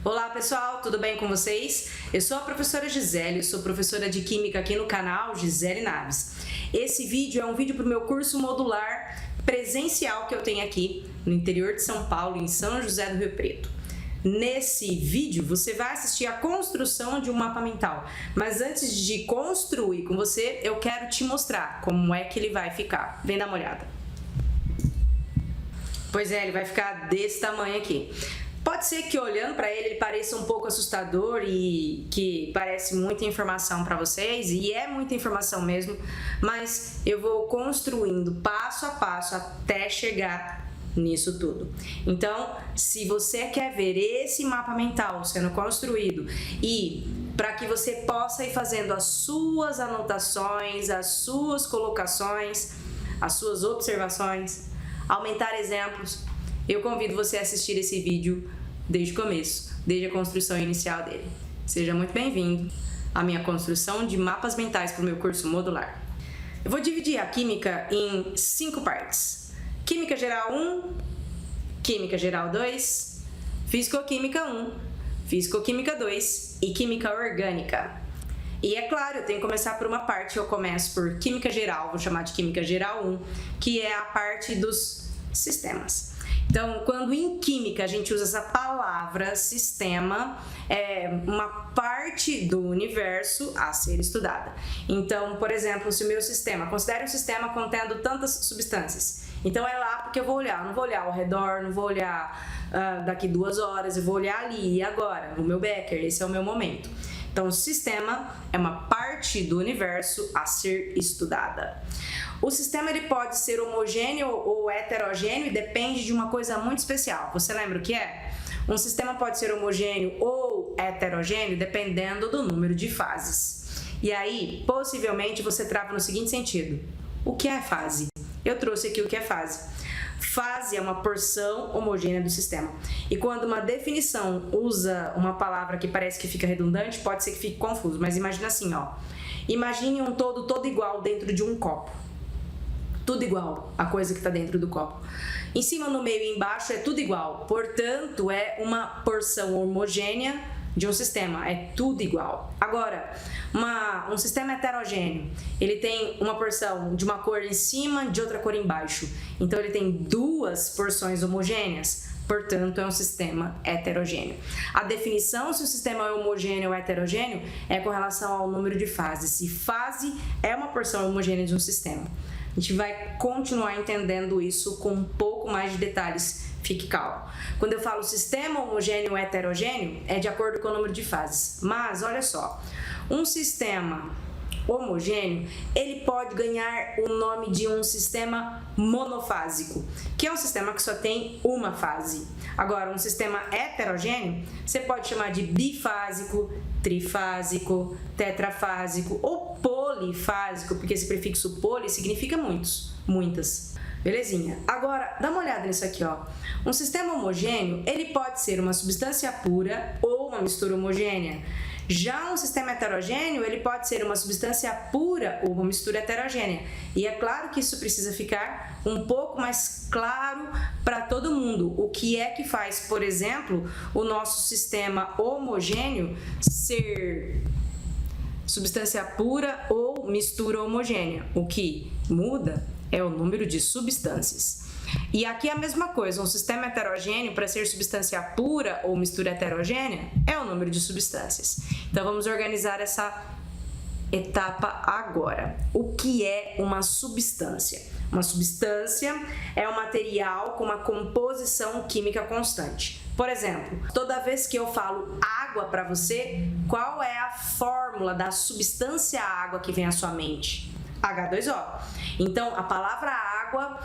Olá pessoal, tudo bem com vocês? Eu sou a professora Gisele, sou professora de Química aqui no canal Gisele Naves. Esse vídeo é um vídeo para o meu curso modular presencial que eu tenho aqui no interior de São Paulo, em São José do Rio Preto. Nesse vídeo você vai assistir a construção de um mapa mental, mas antes de construir com você, eu quero te mostrar como é que ele vai ficar. Vem dar uma olhada. Pois é, ele vai ficar desse tamanho aqui. Pode ser que olhando para ele pareça um pouco assustador e que parece muita informação para vocês, e é muita informação mesmo, mas eu vou construindo passo a passo até chegar nisso tudo. Então, se você quer ver esse mapa mental sendo construído e para que você possa ir fazendo as suas anotações, as suas colocações, as suas observações, aumentar exemplos, eu convido você a assistir esse vídeo desde o começo, desde a construção inicial dele. Seja muito bem-vindo à minha construção de mapas mentais para o meu curso modular. Eu vou dividir a química em 5 partes. Química geral 1, química geral 2, fisicoquímica 1, fisicoquímica 2 e química orgânica. E é claro, eu tenho que começar por uma parte. Eu começo por química geral, vou chamar de química geral 1, que é a parte dos sistemas. Então, quando em química a gente usa essa palavra sistema, é uma parte do universo a ser estudada. Então, por exemplo, se o meu sistema, considere um sistema contendo tantas substâncias. Então é lá porque eu vou olhar, não vou olhar ao redor, não vou olhar daqui 2 horas, eu vou olhar ali e agora, no meu Becker, esse é o meu momento. Então, o sistema é uma parte do universo a ser estudada. O sistema ele pode ser homogêneo ou heterogêneo e depende de uma coisa muito especial. Você lembra o que é? Um sistema pode ser homogêneo ou heterogêneo dependendo do número de fases. E aí, possivelmente, você trava no seguinte sentido. O que é fase? Eu trouxe aqui o que é fase. Fase é uma porção homogênea do sistema. E quando uma definição usa uma palavra que parece que fica redundante, pode ser que fique confuso. Mas imagina assim, ó. Imagine um todo igual dentro de um copo. Tudo igual, a coisa que está dentro do copo. Em cima, no meio e embaixo é tudo igual. Portanto, é uma porção homogênea de um sistema. É tudo igual. Agora, um sistema heterogêneo, ele tem uma porção de uma cor em cima, de outra cor embaixo. Então, ele tem 2 porções homogêneas. Portanto, é um sistema heterogêneo. A definição se o sistema é homogêneo ou heterogêneo é com relação ao número de fases. E fase é uma porção homogênea de um sistema. A gente vai continuar entendendo isso com um pouco mais de detalhes. Fique calmo. Quando eu falo sistema homogêneo ou heterogêneo, é de acordo com o número de fases. Mas, olha só, um sistema homogêneo, ele pode ganhar o nome de um sistema monofásico, que é um sistema que só tem uma fase. Agora, um sistema heterogêneo, você pode chamar de bifásico, trifásico, tetrafásico ou polifásico, porque esse prefixo poli significa muitas. Belezinha? Agora, dá uma olhada nisso aqui, ó. Um sistema homogêneo, ele pode ser uma substância pura ou uma mistura homogênea. Já um sistema heterogêneo, ele pode ser uma substância pura ou uma mistura heterogênea. E é claro que isso precisa ficar um pouco mais claro para todo mundo. O que é que faz, por exemplo, o nosso sistema homogêneo ser substância pura ou mistura homogênea? O que muda é o número de substâncias. E aqui é a mesma coisa, um sistema heterogêneo, para ser substância pura ou mistura heterogênea, é o número de substâncias. Então vamos organizar essa etapa agora. O que é uma substância? Uma substância é um material com uma composição química constante. Por exemplo, toda vez que eu falo água para você, qual é a fórmula da substância água que vem à sua mente? H2O. Então, a palavra água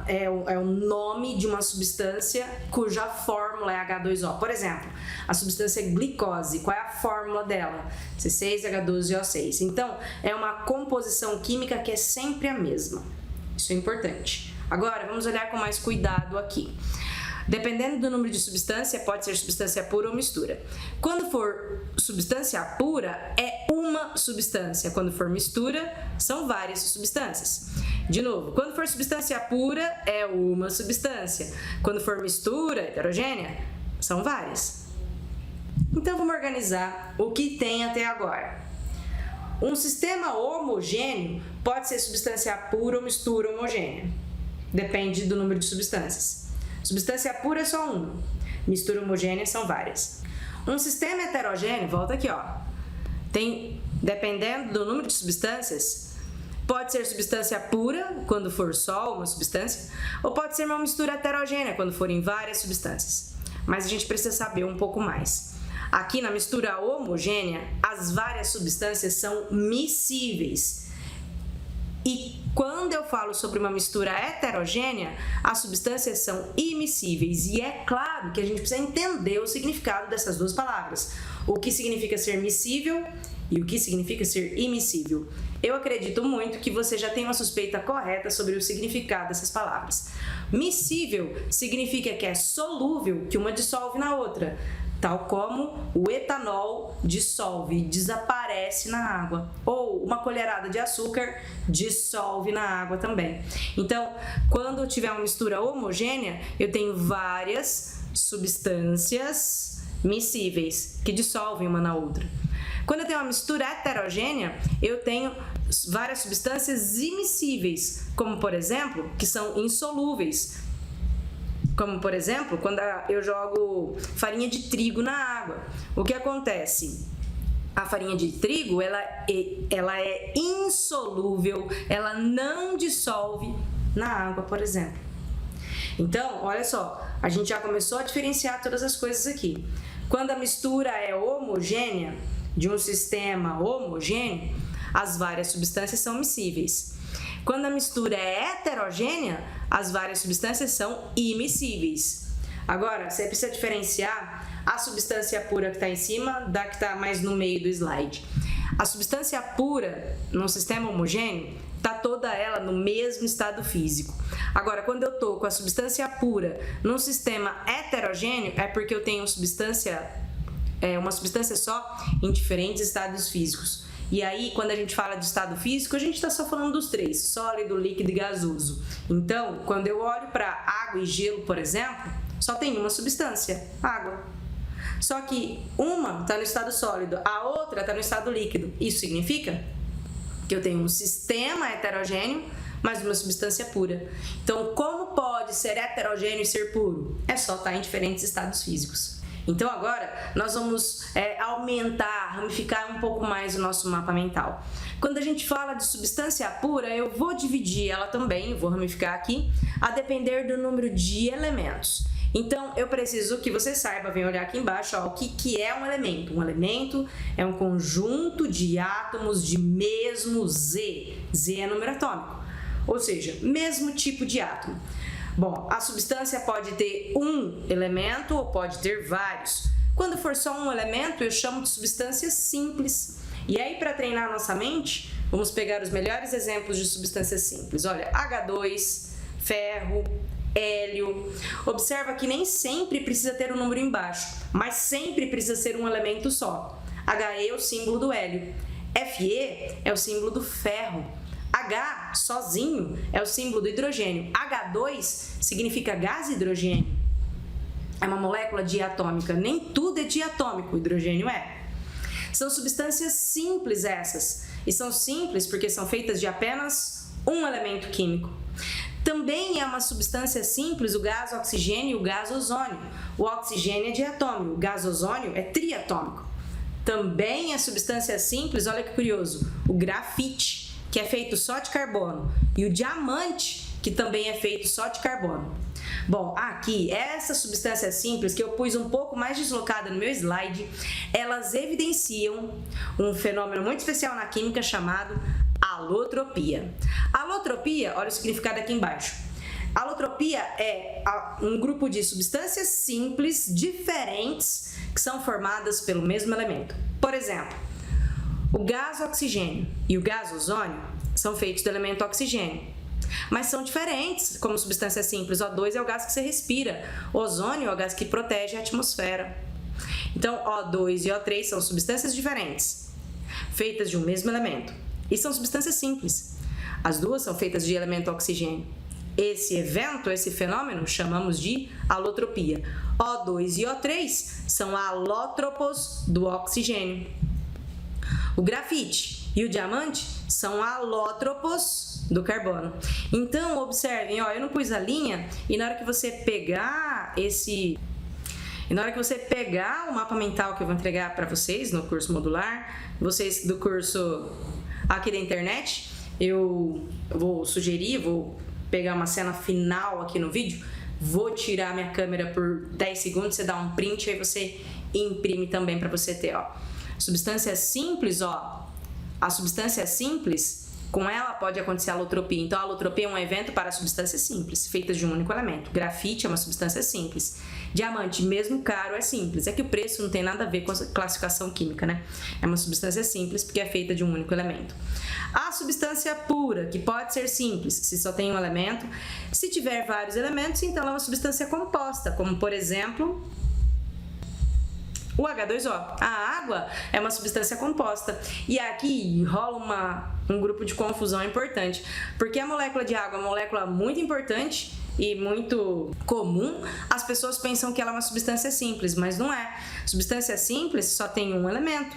é o nome de uma substância cuja fórmula é H2O. Por exemplo, a substância glicose, qual é a fórmula dela? C6H12O6. Então, é uma composição química que é sempre a mesma. Isso é importante. Agora, vamos olhar com mais cuidado aqui. Dependendo do número de substância, pode ser substância pura ou mistura. Quando for substância pura, é uma substância. Quando for mistura, são várias substâncias. De novo, quando for substância pura, é uma substância. Quando for mistura heterogênea, são várias. vamos organizar o que tem até agora. Um sistema homogêneo pode ser substância pura ou mistura homogênea. Depende do número de substâncias. Substância pura é só uma. Mistura homogênea são várias. Um sistema heterogêneo, volta aqui, ó. Dependendo do número de substâncias, pode ser substância pura, quando for só uma substância, ou pode ser uma mistura heterogênea, quando forem várias substâncias. Mas a gente precisa saber um pouco mais. Aqui na mistura homogênea, as várias substâncias são miscíveis. E quando eu falo sobre uma mistura heterogênea, as substâncias são immiscíveis. E é claro que a gente precisa entender o significado dessas duas palavras. O que significa ser miscível e o que significa ser immiscível. Eu acredito muito que você já tem uma suspeita correta sobre o significado dessas palavras. Miscível significa que é solúvel, que uma dissolve na outra, tal como o etanol dissolve, desaparece na água, ou uma colherada de açúcar dissolve na água também. Então, quando eu tiver uma mistura homogênea, eu tenho várias substâncias miscíveis que dissolvem uma na outra. Quando eu tenho uma mistura heterogênea, eu tenho várias substâncias immiscíveis, como por exemplo, que são insolúveis. Como por exemplo, quando eu jogo farinha de trigo na água. O que acontece? A farinha de trigo, ela é insolúvel, ela não dissolve na água, por exemplo. Então, olha só, a gente já começou a diferenciar todas as coisas aqui. Quando a mistura é homogênea, de um sistema homogêneo, as várias substâncias são miscíveis. Quando a mistura é heterogênea, as várias substâncias são immiscíveis. Agora, você precisa diferenciar a substância pura que está em cima da que está mais no meio do slide. A substância pura, num sistema homogêneo, está toda ela no mesmo estado físico. Agora, quando eu estou com a substância pura num sistema heterogêneo, é porque eu tenho uma substância só em diferentes estados físicos. E aí, quando a gente fala de estado físico, a gente está só falando dos três: sólido, líquido e gasoso. Então, quando eu olho para água e gelo, por exemplo, só tem uma substância, água. Só que uma está no estado sólido, a outra está no estado líquido. Isso significa que eu tenho um sistema heterogêneo, mas uma substância pura. Então, como pode ser heterogêneo e ser puro? É só estar em diferentes estados físicos. Então agora nós vamos ramificar um pouco mais o nosso mapa mental. Quando a gente fala de substância pura, eu vou dividir ela também, vou ramificar aqui, a depender do número de elementos. Então eu preciso que você saiba, vem olhar aqui embaixo, ó, o que é um elemento. Um elemento é um conjunto de átomos de mesmo Z. Z é número atômico, ou seja, mesmo tipo de átomo. Bom, a substância pode ter um elemento ou pode ter vários. Quando for só um elemento, eu chamo de substância simples. E aí, para treinar a nossa mente, vamos pegar os melhores exemplos de substâncias simples. Olha, H2, ferro, hélio. Observa que nem sempre precisa ter um número embaixo, mas sempre precisa ser um elemento só. He é o símbolo do hélio. Fe é o símbolo do ferro. H sozinho é o símbolo do hidrogênio. H2 significa gás hidrogênio. É uma molécula diatômica. Nem tudo é diatômico, o hidrogênio é. São substâncias simples essas. E são simples porque são feitas de apenas um elemento químico. Também é uma substância simples o gás oxigênio e o gás ozônio. O oxigênio é diatômico, o gás ozônio é triatômico. Também é substância simples, olha que curioso, o grafite, que é feito só de carbono, e o diamante, que também é feito só de carbono. Bom, aqui, essas substâncias simples, que eu pus um pouco mais deslocada no meu slide, elas evidenciam um fenômeno muito especial na química chamado alotropia. Alotropia, olha o significado aqui embaixo. Alotropia é um grupo de substâncias simples diferentes que são formadas pelo mesmo elemento. Por exemplo, o gás oxigênio e o gás ozônio são feitos do elemento oxigênio, mas são diferentes como substância simples. O2 é o gás que você respira, o ozônio é o gás que protege a atmosfera. Então, O2 e O3 são substâncias diferentes, feitas de um mesmo elemento, e são substâncias simples. As duas são feitas de elemento oxigênio. Esse evento, esse fenômeno, chamamos de alotropia. O2 e O3 são alótropos do oxigênio. O grafite e o diamante são alótropos do carbono. Então, observem, ó, eu não pus a linha e na hora que você pegar o mapa mental que eu vou entregar para vocês no curso modular, vocês do curso aqui da internet, eu vou sugerir, vou pegar uma cena final aqui no vídeo, vou tirar minha câmera por 10 segundos, você dá um print e aí você imprime também para você ter, ó. Substância simples, ó, a substância simples, com ela pode acontecer a alotropia. Então, a alotropia é um evento para substâncias simples, feitas de um único elemento. Grafite é uma substância simples. Diamante, mesmo caro, é simples. É que o preço não tem nada a ver com a classificação química, né? É uma substância simples porque é feita de um único elemento. A substância pura, que pode ser simples, se só tem um elemento. Se tiver vários elementos, então ela é uma substância composta, como, por exemplo, o H2O. A água é uma substância composta. E aqui rola um grupo de confusão importante, porque a molécula de água é uma molécula muito importante e muito comum. As pessoas pensam que ela é uma substância simples, mas não é. Substância simples só tem um elemento.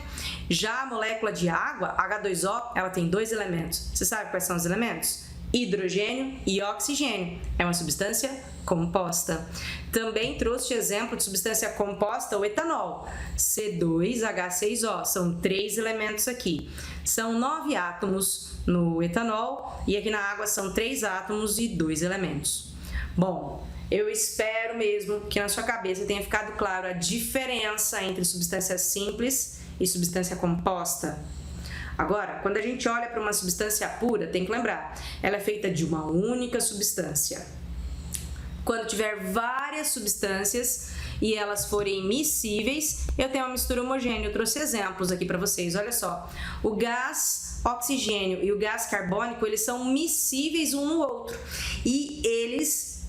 Já a molécula de água, H2O, ela tem 2 elementos. Você sabe quais são os elementos? Hidrogênio e oxigênio. É uma substância composta. Também trouxe de exemplo de substância composta o etanol, C2H6O. São 3 elementos aqui. São 9 átomos no etanol e aqui na água são 3 átomos e 2 elementos. Bom, eu espero mesmo que na sua cabeça tenha ficado claro a diferença entre substância simples e substância composta. Agora, quando a gente olha para uma substância pura, tem que lembrar, ela é feita de uma única substância. Quando tiver várias substâncias e elas forem miscíveis, eu tenho uma mistura homogênea. Eu trouxe exemplos aqui para vocês, olha só. O gás oxigênio e o gás carbônico, eles são miscíveis um no outro e eles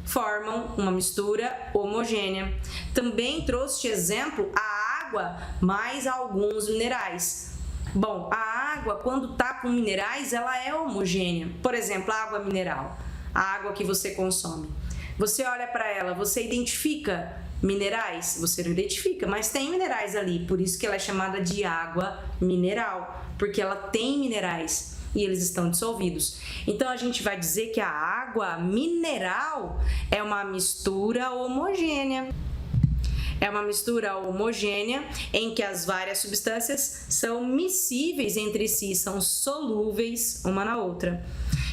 formam uma mistura homogênea. Também trouxe de exemplo a água mais alguns minerais. Bom, a água, quando está com minerais, ela é homogênea. Por exemplo, a água mineral, a água que você consome. Você olha para ela, você identifica minerais? Você não identifica, mas tem minerais ali, por isso que ela é chamada de água mineral, porque ela tem minerais e eles estão dissolvidos. Então, a gente vai dizer que a água mineral é uma mistura homogênea. É uma mistura homogênea em que as várias substâncias são miscíveis entre si, são solúveis uma na outra.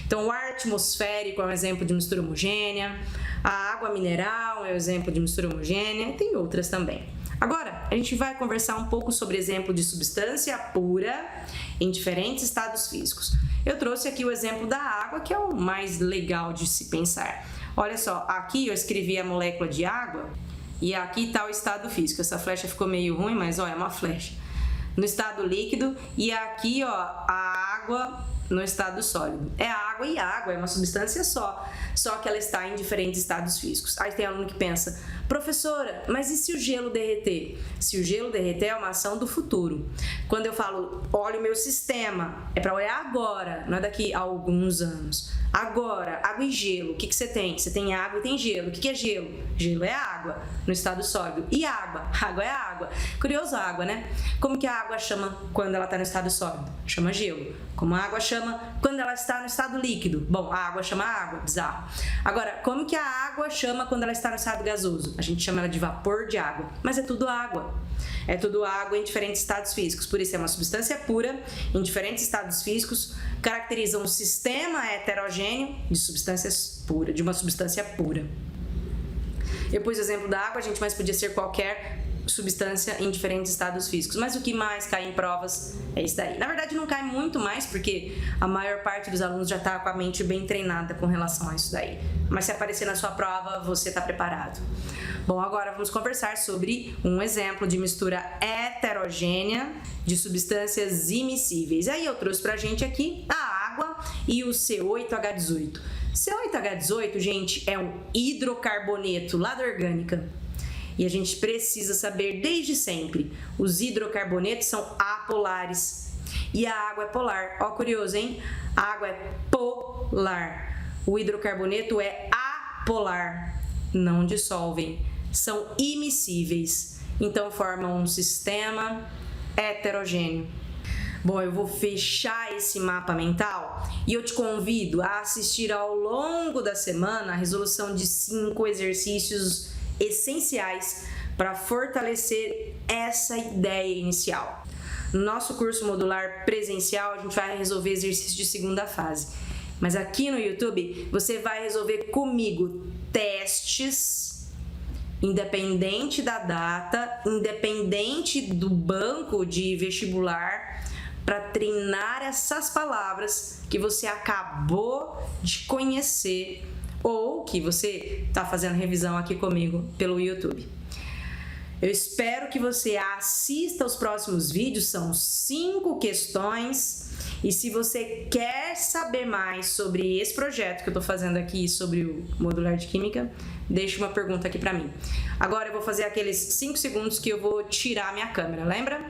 Então, o ar atmosférico é um exemplo de mistura homogênea, a água mineral é um exemplo de mistura homogênea e tem outras também. Agora, a gente vai conversar um pouco sobre exemplo de substância pura em diferentes estados físicos. Eu trouxe aqui o exemplo da água, que é o mais legal de se pensar. Olha só, aqui eu escrevi a molécula de água e aqui está o estado físico. Essa flecha ficou meio ruim, mas ó, é uma flecha. No estado líquido e aqui ó, a água no estado sólido. É água e água, é uma substância só que ela está em diferentes estados físicos. Aí tem aluno que pensa, professora, mas e se o gelo derreter? Se o gelo derreter é uma ação do futuro. Quando eu falo, olha o meu sistema, é para olhar agora, não é daqui a alguns anos. Agora, água e gelo, o que você tem? Você tem água e tem gelo. O que é gelo? Gelo é água no estado sólido. E água? Água é água. Curioso a água, né? Como que a água chama quando ela está no estado sólido? Chama gelo. Como a água chama quando ela está no estado líquido? Bom, a água chama água, bizarro. Agora, como que a água chama quando ela está no estado gasoso? A gente chama ela de vapor de água, mas é tudo água. É tudo água em diferentes estados físicos, por isso é uma substância pura em diferentes estados físicos, caracteriza um sistema heterogêneo de uma substância pura. Eu pus o exemplo da água, gente, mas podia ser qualquer substância em diferentes estados físicos, mas o que mais cai em provas é isso daí. Na verdade não cai muito mais, porque a maior parte dos alunos já está com a mente bem treinada com relação a isso daí, mas se aparecer na sua prova, você está preparado. Bom, agora vamos conversar sobre um exemplo de mistura heterogênea de substâncias immiscíveis. Aí eu trouxe pra gente aqui a água e o C8H18. C8H18, gente, é um hidrocarboneto lá da orgânica. E a gente precisa saber desde sempre, os hidrocarbonetos são apolares e a água é polar. Ó, curioso, hein? A água é polar. O hidrocarboneto é apolar, não dissolvem. são immiscíveis, então formam um sistema heterogêneo. Bom, eu vou fechar esse mapa mental e eu te convido a assistir ao longo da semana a resolução de 5 exercícios essenciais para fortalecer essa ideia inicial. No nosso curso modular presencial, a gente vai resolver exercícios de segunda fase. Mas aqui no YouTube, você vai resolver comigo testes, independente da data, independente do banco de vestibular, para treinar essas palavras que você acabou de conhecer ou que você está fazendo revisão aqui comigo pelo YouTube. Eu espero que você assista aos próximos vídeos, são 5 questões. E se você quer saber mais sobre esse projeto que eu estou fazendo aqui, sobre o modular de química, deixe uma pergunta aqui para mim. Agora eu vou fazer aqueles 5 segundos que eu vou tirar a minha câmera, lembra?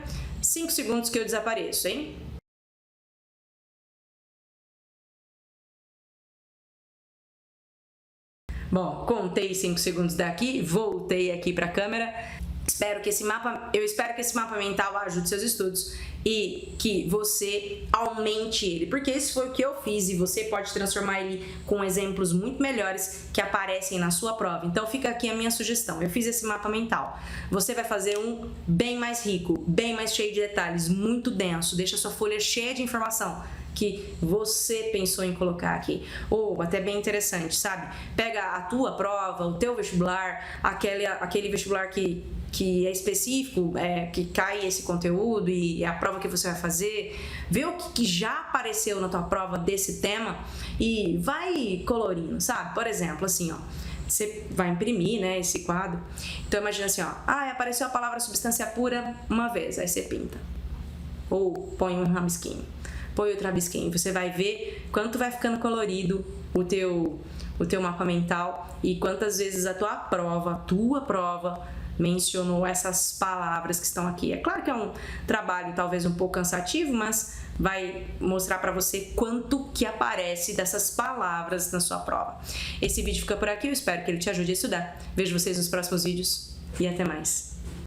5 segundos que eu desapareço, hein? Bom, contei 5 segundos daqui, voltei aqui para a câmera. Eu espero que esse mapa mental ajude seus estudos e que você aumente ele, porque esse foi o que eu fiz e você pode transformar ele com exemplos muito melhores que aparecem na sua prova. Então fica aqui a minha sugestão. Eu fiz esse mapa mental. Você vai fazer um bem mais rico, bem mais cheio de detalhes, muito denso. Deixa a sua folha cheia de informação que você pensou em colocar aqui. Ou até bem interessante, sabe? Pega a tua prova, o teu vestibular, aquele vestibular que é específico, que cai esse conteúdo e é a prova que você vai fazer, vê o que já apareceu na tua prova desse tema e vai colorindo, sabe? Por exemplo, assim, ó, você vai imprimir, né, esse quadro. Então imagina assim, ó, apareceu a palavra substância pura uma vez, aí você pinta. Ou põe um rabisquinho, põe outro rabisquinho. Você vai ver quanto vai ficando colorido o teu mapa mental e quantas vezes a tua prova mencionou essas palavras que estão aqui. É claro que é um trabalho talvez um pouco cansativo, mas vai mostrar para você quanto que aparece dessas palavras na sua prova. Esse vídeo fica por aqui, eu espero que ele te ajude a estudar. Vejo vocês nos próximos vídeos e até mais.